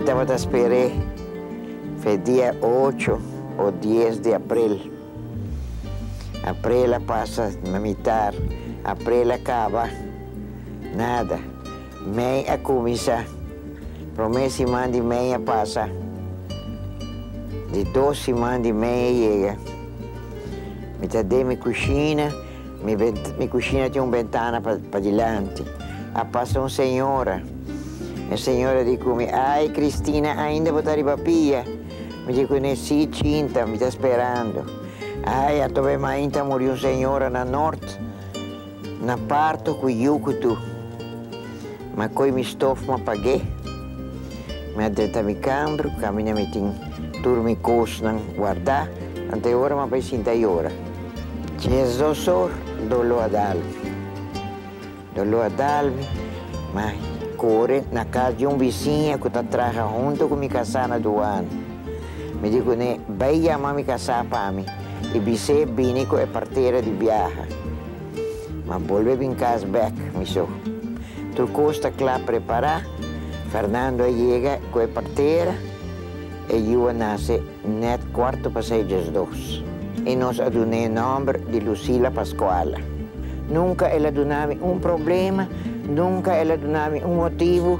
estava a esperar, foi dia 8 ou 10 de abril. Abril passa na metade, abril acaba, nada. Meia começa, promessa semana de meia passa, de 2 semanas de meia chega. Me dá minha cozinha, minha cozinha tem uma ventana para diante. Passa uma senhora. A senhora diz comigo, ai Cristina, ainda vou estar para pia. Me diz, sim, cinta, me está esperando. Ai, a tua mãe morreu uma senhora na norte, na parto com Yucutu. Mas coi me estofo, me paguei. Me adreta mi cambro, caminha me tem turmi cos não guardar, até ora me vai sentar ora. Jesus dolor a dalmi. Dolor a dalmi, mas corre na casa de um vizinho que está trabalhando junto com minha casana do ano. Me digo, né, vai chamar minha casa para mim. E você vem com a parteira de viagem. Mas volve em casa back, me sou. Tu costa lá preparar, Fernando chega com a parteira e eu nasce net 2:45. E nós adunei o nome de Lucila Pascoala. Nunca ela donava problema, nunca ela donava motivo,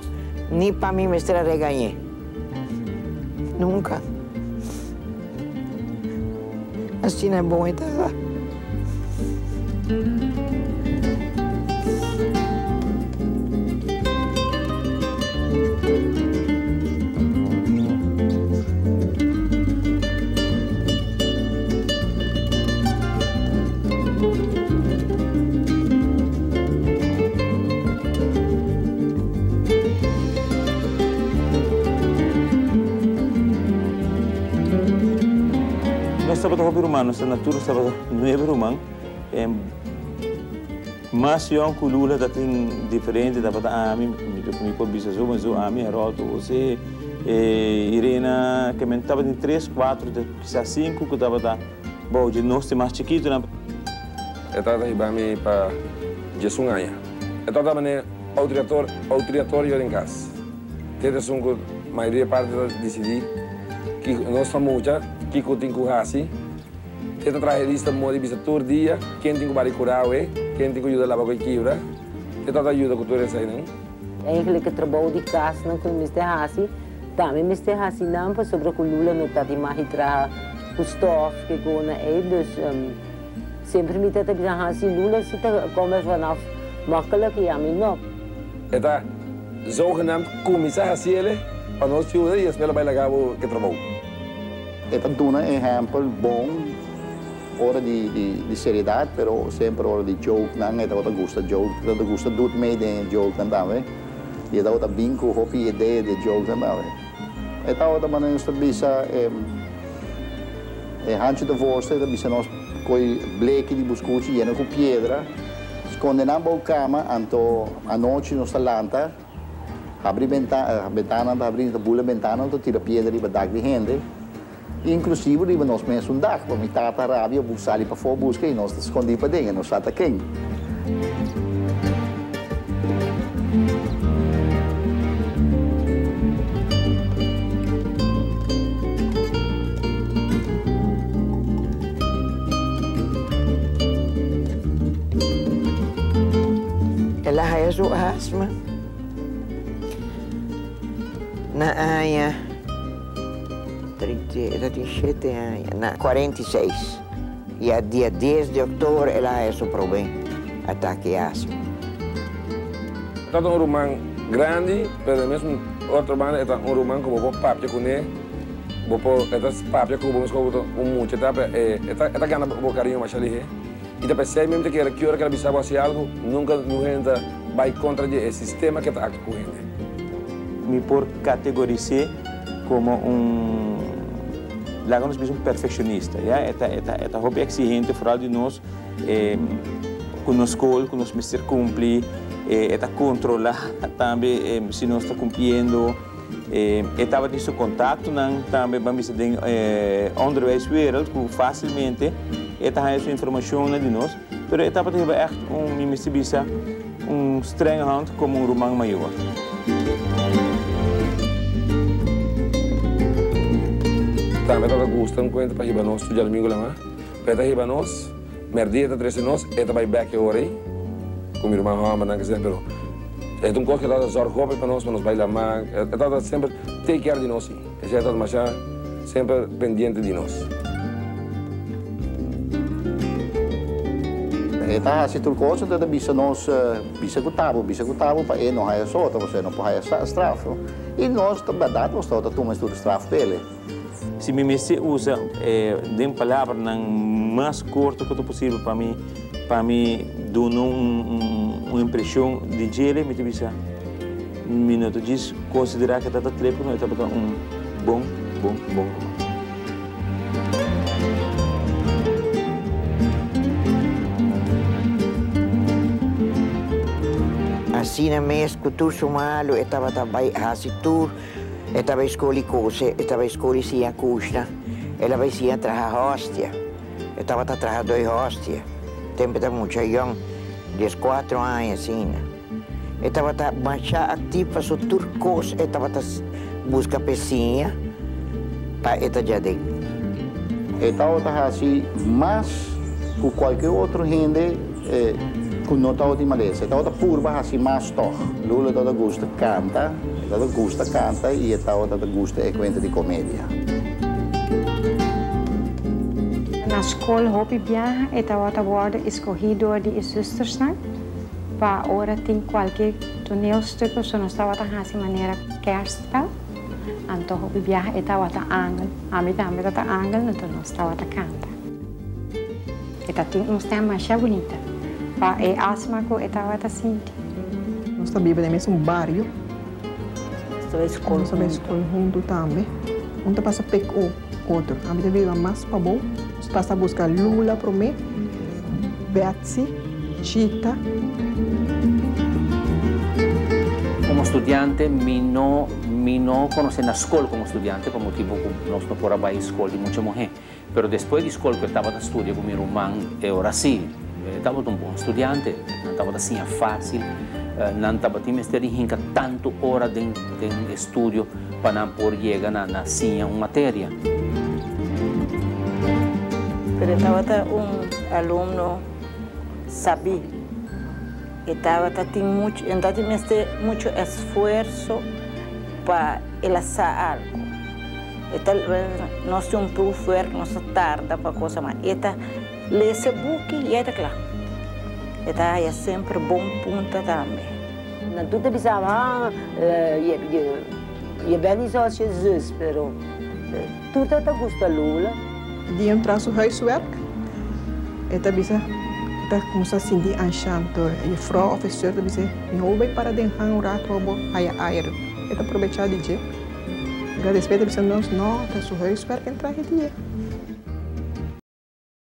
nem para mim me estar reganhar. Nunca. Assim é bom, então. Estava a rumano, essa natura estava no rumano. Mas eu com Lula da tem diferente, da para mim, me pode dizer, mas a mim era outro, você Irena que me estava em 3, 4, quizás 5, que estava da bom de nós mais chiquito na. Eu estava ibami para Jesungaia. Eu estava no auditório em casa. Teve que a maioria parte decidir que nós estamos que tem que fazer. Tenta trazer lista de bisa todo dia, quem tem que baricurar, quem tem que ajudar lá para quebrar. Tenta ajuda com tudo isso aí, não? Eigenlijk trabalho de casa não com Mr. Hassi, também Mr. Hassi não para sobre o Lula não está de mais trabalhar o stof que gona é dus sempre me tenta Mr. Hassi Lula se tá como vanaf makkelijk ja me não. Eta zogenaamd commissar Hassi ele para nós ajudar e espera vai legal que trabalho. Esta tuna é exemplo bom, hora de seriedade, pero sempre hora de joke, não é outra gosta joke, outra gosta do meio de joke também, e da outra binco, hopi ideia de joke também. Esta outra maneira nós bisa hancho de vorste, bisa nós coi bleque de buscuchi lleno com pedra, escondenamos a cama, anto a noite nós lanta, abrir ventana, abrir a bula ventana, anto tira pedra e badak de gente. Inclusive, nós mesmos um dag, para me tata rábia, buscar ali para fora, busca e nós escondemos para dentro, nós atacamos. Ela é o asma. Na Anha. 37 anos, 46. E a dia 10 de outubro ela é o problema, ataque asma. Está um romano grande, mas mesmo outro banda é um romano que vou papia com ele, vou essa papia que vamos escolher muito, está ganhando um carinho mais ali, e depois se mesmo que ela hora que ela precisa fazer algo, nunca ainda vai contra o sistema que está ocorrendo. Me por categorizar como lá nós somos perfeccionista, já é hobby exigente fora de nós, com nós escola, com nós mister cumprir, controlar também se nós está cumprindo, estava nesse contato também vamos ter onderwijswereld que facilmente essa informação de nós, mas estava tendo echt strenge hand como romano maior. Também está gostando quando para ir nós estudar domingo lá, para ir nós, merdia está 13 nós, e vai back agora aí, com minha irmã Roma, não quer dizer, pero é um coisa que está zorgo para nós vai lá, mas está sempre take care de nós, é está mais sempre pendiente de nós. Eta hasil tulkoso tata bisa nós bisa kutabo para não haya sota, você não pode haya strafo. E nós verdade nós toda toma estudo strafo dele. Se me usa de palavra não mais curta quanto possível para mim dar uma impressão de gele, me bisa minuto diz considerar que tata telefono é tata bom. Assim na mês cultura somalo, estava também hasitur, estava escolhi coisa, estava escolhi se a custa, ela vai se entrar a hóstia, estava atrás 2 hóstias, tempo está muito young, 14 anos assim, estava mais ativa sobre tudo coisa, estava busca pecinha para esta jardim. Estava assim mais que qualquer outro gente que não está de maleza, está purba assim mais toh. Lula está gosta canta e está gosta é conta de comédia. Na escola Hopi Viaja estava worden escolhido de zusters para agora tem qualquer toneelstuk so nós estava assim maneira kerstspel. Então Hopi Viaja estava angel, a mim também está angel, então nós estava canta. Eta tem tema mais bonita. Para asma que estava assim. Nós vivemos no mesmo bairro. Nós escola junto também. Onde passa pecou outro. A minha vida mais para bom. Nós passa a buscar Lula para mim, Betsy, Chita. Como estudiante, me não conheci na escola como estudiante, como tipo nós não podíamos ir à escola de muita mulher. Mas depois da escola que eu estava estudando com meu irmão, eu era assim. Estava um bom estudante, não estava assim fácil, não estava tinha tanto hora de estudo para não poder chegar na assim uma matéria. Pero estava aluno sabia, estava muito esforço para ele saber algo. Nós temos um pouco nós tarda para coisa mais. Lê esse book e é claro. É sempre bom ponto também. Na tudo pensava, je bent niet zoals je zus, pero tudo está gosta Lula. Die entrar no huiswerk, eta bisa kita começa a sentir enchanto. E a frau professor está bisa, me ouve para deixar rato abo air. Eta aproveitar de dia. Agora respeita bisa nós, no, tá no huiswerk entrar de dia.